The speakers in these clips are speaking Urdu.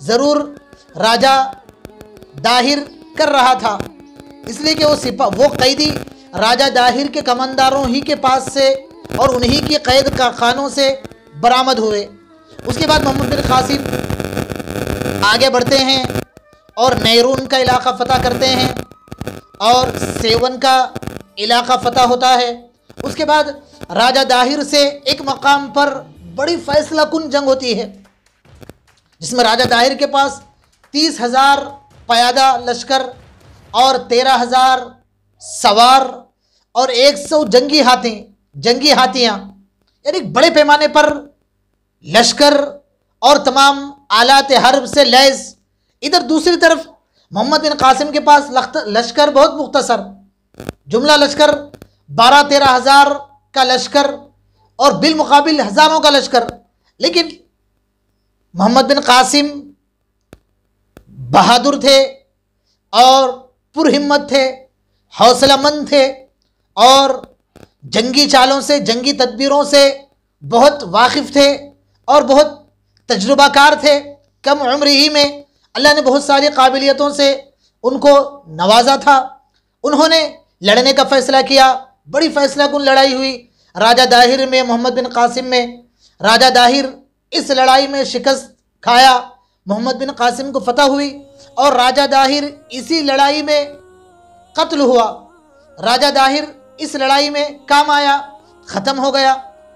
ضرور راجہ داہر کر رہا تھا، اس لیے کہ وہ قیدی راجہ داہر کے کمانداروں ہی کے پاس سے اور انہی کی قید کا خانوں سے برآمد ہوئے۔ اس کے بعد محمد بن قاسم آگے بڑھتے ہیں اور نیرون کا علاقہ فتح کرتے ہیں اور سیون کا علاقہ فتح ہوتا ہے۔ اس کے بعد راجہ داہر سے ایک مقام پر بڑی فیصلہ کن جنگ ہوتی ہے، جس میں راجہ داہر کے پاس 30,000 پیادہ لشکر اور 13,000 سوار اور 100 جنگی ہاتھیاں، یعنی بڑے پیمانے پر لشکر اور تمام آلات حرب سے لیس۔ ادھر دوسری طرف محمد بن قاسم کے پاس لشکر بہت مختصر، جملہ لشکر 12-13 ہزار کا لشکر اور بالمقابل ہزاروں کا لشکر، لیکن محمد بن قاسم بہادر تھے اور پرہمت تھے، حوصلہ مند تھے اور جنگی چالوں سے، جنگی تدبیروں سے بہت واقف تھے اور بہت تجربہ کار تھے۔ کم عمر ہی میں اللہ نے بہت ساری قابلیتوں سے ان کو نوازا تھا۔ انہوں نے لڑنے کا فیصلہ کیا، بڑی فیصلہ کن لڑائی ہوئی راجہ داہر میں، محمد بن قاسم میں۔ راجہ داہر اس لڑائی میں شکست کھایا، محمد بن قاسم کو فتح ہوئی اور راجہ داہر اسی لڑائی میں قتل ہوا۔ راجہ داہر اس لڑائی میں کام آیا، ختم ہو گیا۔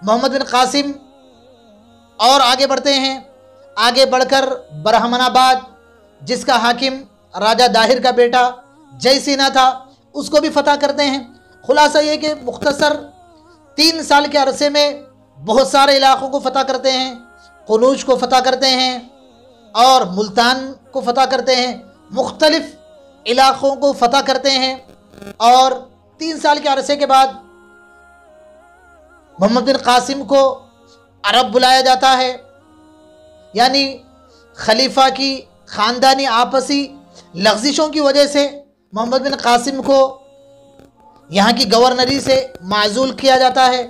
محمد بن قاسم اور آگے بڑھتے ہیں، آگے بڑھ کر برہمن آباد، جس کا حاکم راجہ داہر کا بیٹا جے سینا تھا، اس کو بھی فتح کرتے ہیں۔ خلاصہ یہ کہ مختصر 3 سال کے عرصے میں بہت سارے علاقوں کو فتح کرتے ہیں، قنوج کو فتح کرتے ہیں اور ملتان کو فتح کرتے ہیں، مختلف علاقوں کو فتح کرتے ہیں۔ اور 3 سال کے عرصے کے بعد محمد بن قاسم کو عرب بلایا جاتا ہے، یعنی خلیفہ کی خاندانی آپسی لغزشوں کی وجہ سے محمد بن قاسم کو یہاں کی گورنری سے معزول کیا جاتا ہے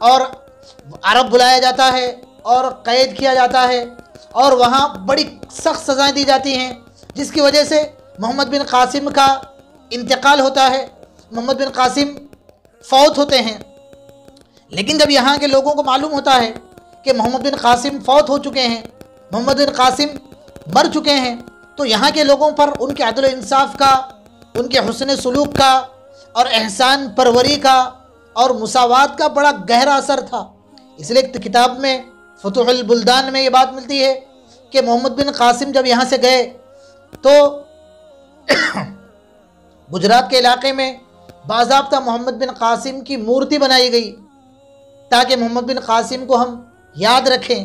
اور عرب بلایا جاتا ہے اور قید کیا جاتا ہے اور وہاں بڑی سخت سزائیں دی جاتی ہیں، جس کی وجہ سے محمد بن قاسم کا انتقال ہوتا ہے، محمد بن قاسم فوت ہوتے ہیں۔ لیکن جب یہاں کے لوگوں کو معلوم ہوتا ہے کہ محمد بن قاسم فوت ہو چکے ہیں، محمد بن قاسم مر چکے ہیں، تو یہاں کے لوگوں پر ان کے عدل و انصاف کا، ان کے حسن سلوک کا اور احسان پروری کا اور مساوات کا بڑا گہرا اثر تھا۔ اس لیے کتاب میں فتح البلدان میں یہ بات ملتی ہے کہ محمد بن قاسم جب یہاں سے گئے تو گجرات کے علاقے میں باضابطہ محمد بن قاسم کی مورتی بنائی گئی تاکہ محمد بن قاسم کو ہم یاد رکھیں۔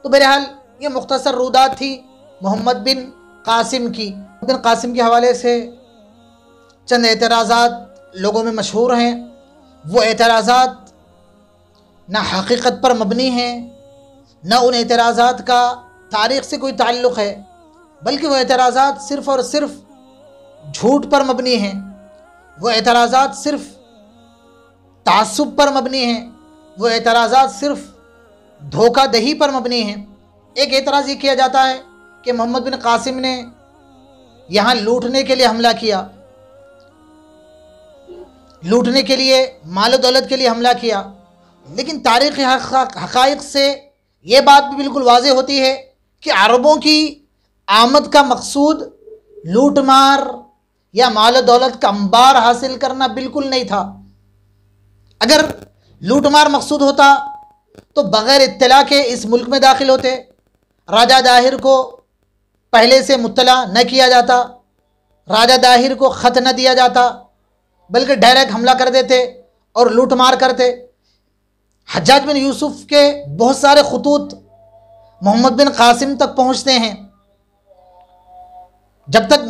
تو بہرحال یہ مختصر رودات تھی محمد بن قاسم کی۔ محمد بن قاسم کے حوالے سے چند اعتراضات لوگوں میں مشہور ہیں۔ وہ اعتراضات نہ حقیقت پر مبنی ہیں، نہ ان اعتراضات کا تاریخ سے کوئی تعلق ہے، بلکہ وہ اعتراضات صرف اور صرف جھوٹ پر مبنی ہیں، وہ اعتراضات صرف تعصب پر مبنی ہیں، وہ اعتراضات صرف دھوکہ دہی پر مبنی ہیں۔ ایک اعتراض یہ کیا جاتا ہے کہ محمد بن قاسم نے یہاں لوٹنے کے لیے حملہ کیا، لوٹنے کے لیے، مال و دولت کے لیے حملہ کیا، لیکن تاریخی حقائق سے یہ بات بھی بالکل واضح ہوتی ہے کہ عربوں کی آمد کا مقصود لوٹ مار یا مال و دولت کا انبار حاصل کرنا بالکل نہیں تھا۔ اگر لوٹ مار مقصود ہوتا تو بغیر اطلاع کے اس ملک میں داخل ہوتے، راجہ داہر کو پہلے سے مطلع نہ کیا جاتا، راجہ داہر کو خط نہ دیا جاتا، بلکہ ڈائریکٹ حملہ کر دیتے اور لوٹ مار کرتے۔ حجاج بن یوسف کے بہت سارے خطوط محمد بن قاسم تک پہنچتے ہیں۔ جب تک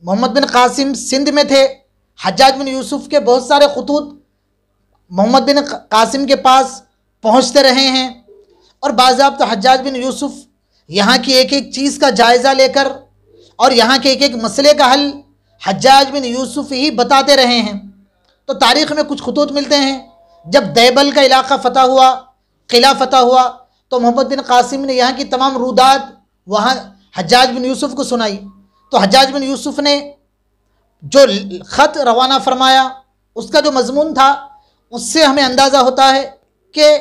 محمد بن قاسم سندھ میں تھے، حجاج بن یوسف کے بہت سارے خطوط محمد بن قاسم کے پاس پہنچتے رہے ہیں، اور باضابطہ حجاج بن یوسف یہاں کی ایک ایک چیز کا جائزہ لے کر اور یہاں کے ایک ایک مسئلے کا حل حجاج بن یوسف ہی بتاتے رہے ہیں۔ تو تاریخ میں کچھ خطوط ملتے ہیں، جب دیبل کا علاقہ فتح ہوا، قلعہ فتح ہوا، تو محمد بن قاسم نے یہاں کی تمام رودات وہاں حجاج بن یوسف کو سنائی، تو حجاج بن یوسف نے جو خط روانہ فرمایا اس کا جو مضمون تھا، اس سے ہمیں اندازہ ہوتا ہے کہ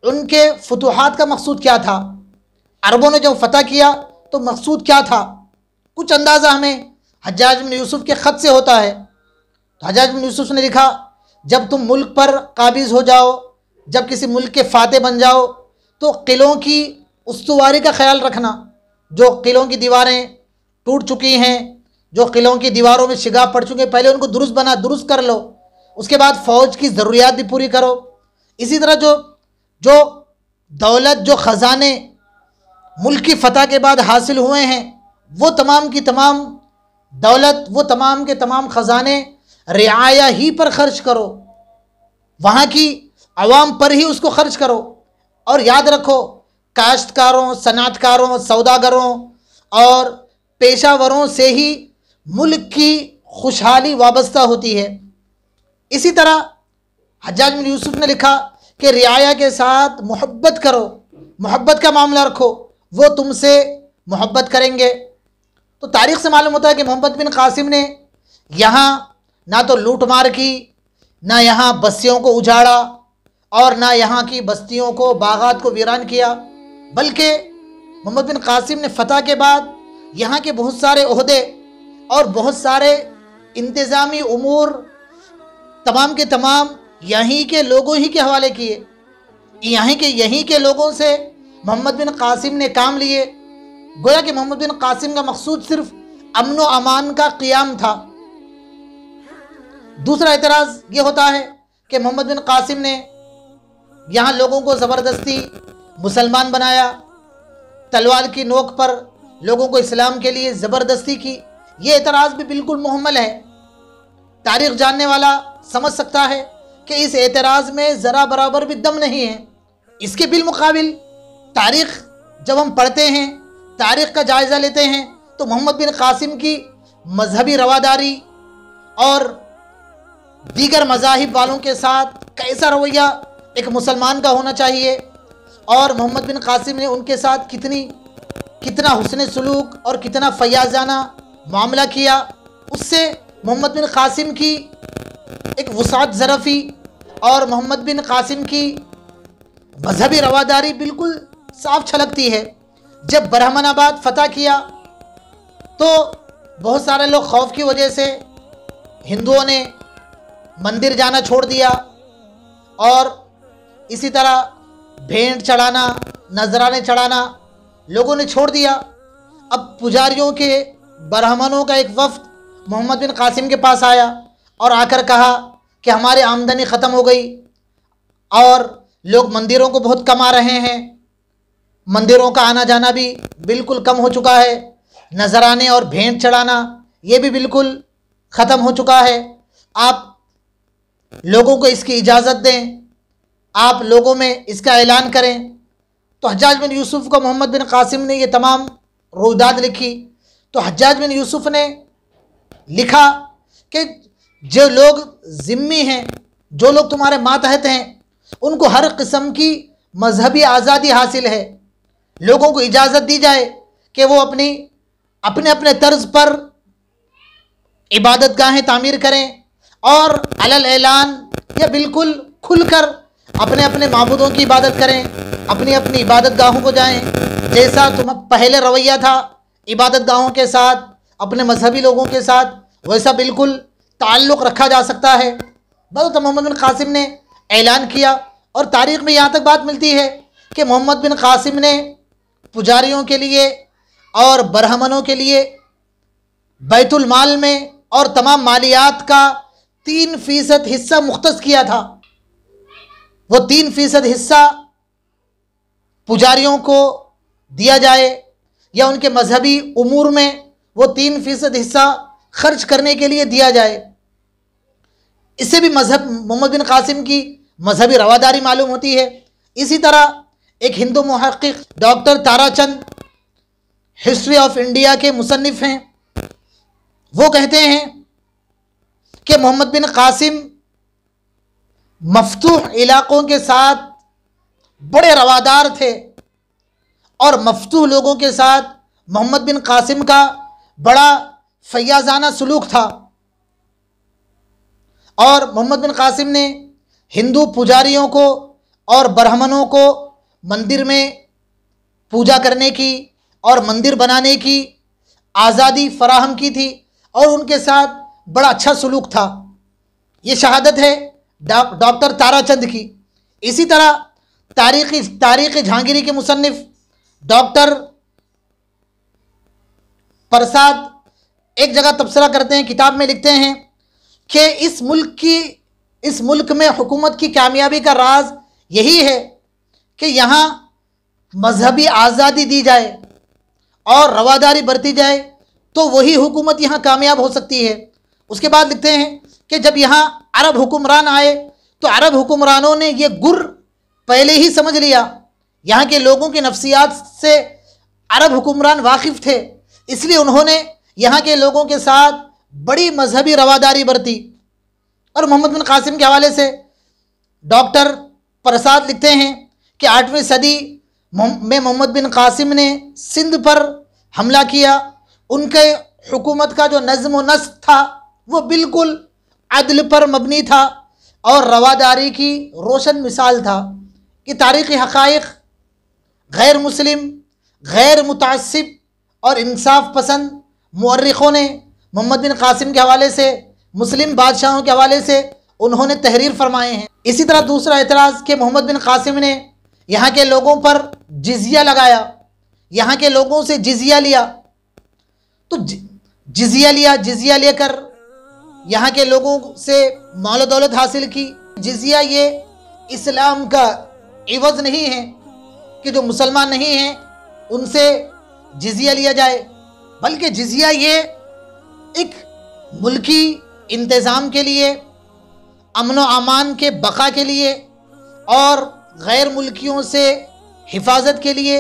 ان کے فتوحات کا مقصود کیا تھا، عربوں نے جو فتح کیا تو مقصود کیا تھا، کچھ اندازہ ہمیں حجاج بن یوسف کے خط سے ہوتا ہے۔ تو حجاج بن یوسف نے لکھا، جب تم ملک پر قابض ہو جاؤ، جب کسی ملک کے فاتح بن جاؤ، تو قلعوں کی استواری کا خیال رکھنا، جو قلعوں کی دیواریں ٹوٹ چکی ہیں، جو قلعوں کی دیواروں میں شگاف پڑ چکے ہیں، پہلے ان کو درست کر لو، اس کے بعد فوج کی ضروریات بھی پوری کرو۔ اسی طرح جو دولت، جو خزانے ملک کی فتح کے بعد حاصل ہوئے ہیں، وہ تمام کی تمام دولت، وہ تمام کے تمام خزانے رعایا ہی پر خرچ کرو، وہاں کی عوام پر ہی اس کو خرچ کرو، اور یاد رکھو کاشتکاروں، صنعت کاروں، سوداگروں اور پیشہ وروں سے ہی ملک کی خوشحالی وابستہ ہوتی ہے۔ اسی طرح حجاج بن یوسف نے لکھا کہ رعایا کے ساتھ محبت کرو، محبت کا معاملہ رکھو، وہ تم سے محبت کریں گے۔ تو تاریخ سے معلوم ہوتا ہے کہ محمد بن قاسم نے یہاں نہ تو لوٹ مار کی، نہ یہاں بستیوں کو اجاڑا، اور نہ یہاں کی بستیوں کو، باغات کو ویران کیا، بلکہ محمد بن قاسم نے فتح کے بعد یہاں کے بہت سارے عہدے اور بہت سارے انتظامی امور تمام کے تمام یہیں کے لوگوں ہی کے حوالے کیے۔ یہیں کے لوگوں سے محمد بن قاسم نے کام لیے، گویا کہ محمد بن قاسم کا مقصود صرف امن و امان کا قیام تھا۔ دوسرا اعتراض یہ ہوتا ہے کہ محمد بن قاسم نے یہاں لوگوں کو زبردستی مسلمان بنایا، تلوار کی نوک پر لوگوں کو اسلام کے لیے زبردستی کی۔ یہ اعتراض بھی بالکل محمل ہے۔ تاریخ جاننے والا سمجھ سکتا ہے کہ اس اعتراض میں ذرا برابر بھی دم نہیں ہے۔ اس کے بالمقابل تاریخ جب ہم پڑھتے ہیں، تاریخ کا جائزہ لیتے ہیں، تو محمد بن قاسم کی مذہبی رواداری اور دیگر مذاہب والوں کے ساتھ کیسا رویہ ایک مسلمان کا ہونا چاہیے، اور محمد بن قاسم نے ان کے ساتھ کتنا حسن سلوک اور کتنا فیاضانہ معاملہ کیا، اس سے محمد بن قاسم کی ایک وسعت ظرفی اور محمد بن قاسم کی مذہبی رواداری بالکل صاف چھلکتی ہے۔ جب برہمن آباد فتح کیا تو بہت سارے لوگ خوف کی وجہ سے ہندوؤں نے مندر جانا چھوڑ دیا، اور اسی طرح بھینٹ چڑھانا، نذرانے چڑھانا لوگوں نے چھوڑ دیا۔ اب پجاریوں کے، برہمنوں کا ایک وفد محمد بن قاسم کے پاس آیا اور آ کر کہا کہ ہماری آمدنی ختم ہو گئی، اور لوگ مندروں کو بہت کم آ رہے ہیں، مندروں کا آنا جانا بھی بالکل کم ہو چکا ہے، نذرانے اور بھینٹ چڑھانا یہ بھی بالکل ختم ہو چکا ہے، آپ لوگوں کو اس کی اجازت دیں، آپ لوگوں میں اس کا اعلان کریں۔ تو حجاج بن یوسف کو محمد بن قاسم نے یہ تمام رویداد لکھی، تو حجاج بن یوسف نے لکھا کہ جو لوگ ذمی ہیں، جو لوگ تمہارے ماتحت ہیں، ان کو ہر قسم کی مذہبی آزادی حاصل ہے، لوگوں کو اجازت دی جائے کہ وہ اپنے طرز پر عبادت گاہیں تعمیر کریں، اور علل اعلان یا بالکل کھل کر اپنے معبودوں کی عبادت کریں، اپنی عبادت گاہوں کو جائیں۔ جیسا پہلے رویہ تھا عبادت گاہوں کے ساتھ، اپنے مذہبی لوگوں کے ساتھ، ویسا بالکل تعلق رکھا جا سکتا ہے۔ بس محمد بن قاسم نے اعلان کیا، اور تاریخ میں یہاں تک بات ملتی ہے کہ محمد بن قاسم نے پجاریوں کے لیے اور برہمنوں کے لیے بیت المال میں اور تمام مالیات کا 3% حصہ مختص کیا تھا۔ وہ 3% حصہ پجاریوں کو دیا جائے، یا ان کے مذہبی امور میں وہ 3% حصہ خرچ کرنے کے لیے دیا جائے۔ اس سے بھی محمد بن قاسم کی مذہبی رواداری معلوم ہوتی ہے۔ اسی طرح ایک ہندو محقق ڈاکٹر تارا چند ہسٹری آف انڈیا کے مصنف ہیں، وہ کہتے ہیں کہ محمد بن قاسم مفتوح علاقوں کے ساتھ بڑے روادار تھے، اور مفتوح لوگوں کے ساتھ محمد بن قاسم کا بڑا فیاضانہ سلوک تھا، اور محمد بن قاسم نے ہندو پجاریوں کو اور برہمنوں کو مندر میں پوجا کرنے کی اور مندر بنانے کی آزادی فراہم کی تھی، اور ان کے ساتھ بڑا اچھا سلوک تھا۔ یہ شہادت ہے ڈاکٹر تارا چند کی۔ اسی طرح تاریخ جہانگیری کے مصنف ڈاکٹر پرساد ایک جگہ تبصرہ کرتے ہیں، کتاب میں لکھتے ہیں کہ اس ملک میں حکومت کی کامیابی کا راز یہی ہے کہ یہاں مذہبی آزادی دی جائے اور رواداری برتی جائے تو وہی حکومت یہاں کامیاب ہو سکتی ہے۔ اس کے بعد لکھتے ہیں کہ جب یہاں عرب حکمران آئے تو عرب حکمرانوں نے یہ گر پہلے ہی سمجھ لیا، یہاں کے لوگوں کی نفسیات سے عرب حکمران واقف تھے، اس لیے انہوں نے یہاں کے لوگوں کے ساتھ بڑی مذہبی رواداری برتی۔ اور محمد بن قاسم کے حوالے سے ڈاکٹر پرساد لکھتے ہیں کہ 8ویں صدی میں محمد بن قاسم نے سندھ پر حملہ کیا۔ ان کے حکومت کا جو نظم و نسق تھا وہ بالکل عدل پر مبنی تھا اور رواداری کی روشن مثال تھا۔ کہ تاریخی حقائق، غیر مسلم، غیر متعصب اور انصاف پسند مورخوں نے محمد بن قاسم کے حوالے سے، مسلم بادشاہوں کے حوالے سے انہوں نے تحریر فرمائے ہیں۔ اسی طرح دوسرا اعتراض کہ محمد بن قاسم نے یہاں کے لوگوں پر جزیہ لگایا، یہاں کے لوگوں سے جزیہ لیا، تو جزیہ لے کر یہاں کے لوگوں سے مال و دولت حاصل کی۔ جزیہ یہ اسلام کا عوض نہیں ہے کہ جو مسلمان نہیں ہیں ان سے جزیہ لیا جائے، بلکہ جزیہ یہ ایک ملکی انتظام کے لیے، امن و امان کے بقا کے لیے اور غیر ملکیوں سے حفاظت کے لیے،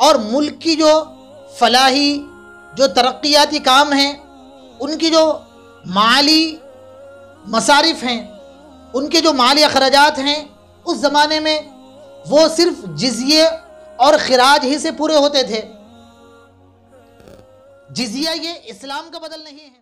اور ملک کی جو فلاحی جو ترقیاتی کام ہیں، ان کی جو مالی مصارف ہیں، ان کے جو مالی اخراجات ہیں، اس زمانے میں وہ صرف جزیے اور خراج ہی سے پورے ہوتے تھے۔ جزیہ یہ اسلام کا بدل نہیں ہے۔